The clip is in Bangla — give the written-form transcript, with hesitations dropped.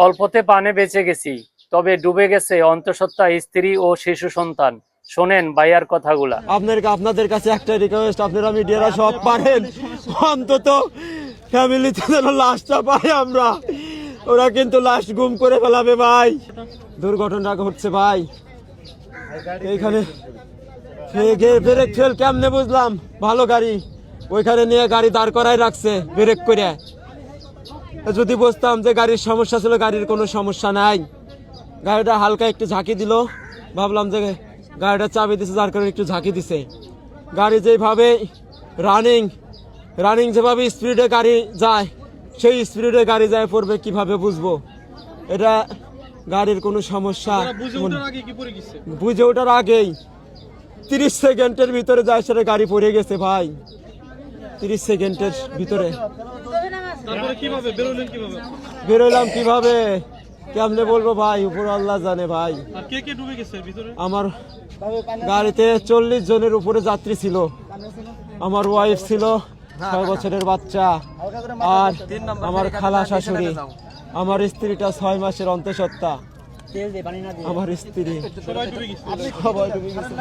অল্পতে পানে বেঁচে গেছি, তবে ডুবে গেছে অন্তঃসত্ত্বা স্ত্রী ও শিশু সন্তান। শোনেন ভাইয়ার কথাগুলা। আপনাদের কাছে একটা রিকোয়েস্ট, আপনারা মিডিয়ারা সব পারেন, অন্তত ফ্যামিলিতে যেন লাশটা পাই আমরা। ওরা কিন্তু লাশ গুম করে ফেলাবে ভাই। দুর্ঘটনা ঘটছে ভাই এইখানে। ব্রেক ফেল কেমনে বুঝলাম, ভালো গাড়ি ওইখানে নিয়ে গাড়ি দাঁড় করাই রাখছে ব্রেক করে। যদি বুঝতাম যে গাড়ির সমস্যা ছিল, গাড়ির কোনো সমস্যা নাই। গাড়িটা হালকা একটু ঝাঁকি দিল, ভাবলাম যে গাড়িটা চাবি দিছে যার কারণে একটু ঝাঁকি দিছে। গাড়ি যেভাবে রানিং যেভাবে স্পিডে গাড়ি যায়, সেই স্পিডে গাড়ি যায় পড়বে কিভাবে বুঝবো? এটা গাড়ির কোনো সমস্যা বুঝে ওঠার আগেই 30 সেকেন্ডের ভিতরে যায় সেটা গাড়ি পড়ে গেছে ভাই। 30 সেকেন্ডের ভিতরে বেরোলাম কিভাবে, কেমনে বলবো ভাই, উপর আল্লাহ জানে ভাই। আমার গাড়িতে 40 জনের উপরে যাত্রী ছিল। আমার ওয়াইফ ছিল, 6 বছরের বাচ্চা, আর আমার খালা শাশুড়ি, আমার স্ত্রীটা 6 মাসের অন্তঃসত্ত্বা। আমার স্ত্রী সবাই ডুবে গেছে।